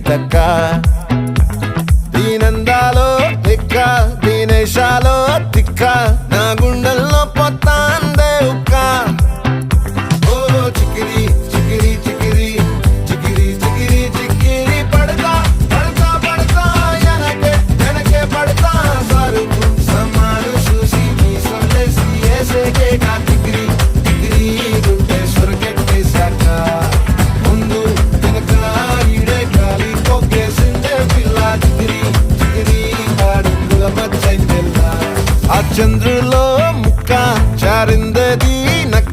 తక్క దీనందాలో తిక్క దీనేశాలో తిక్క నా గుండెల్లో పొత్తాందే ఉక్క ఓ చికిరి చికిరి చికిరి చికిరి చికిరి చికిరి పడతా పడతా పడతా ఎనకే ఎనకే పడతా సరుకు సమాను చూసి మీ సొల్లేసి ఏసేకే కా చికిరి చికిరి గుండె స్వర్గెట్టేశాక ముందు వెనక ఈడే గాలి కొక్కేసిందే పిల్ల చికిరి చికిరి అడుగుల మచ్చైందెల్లా ఆ చంద్రులో ముక్క చారిందది నక్క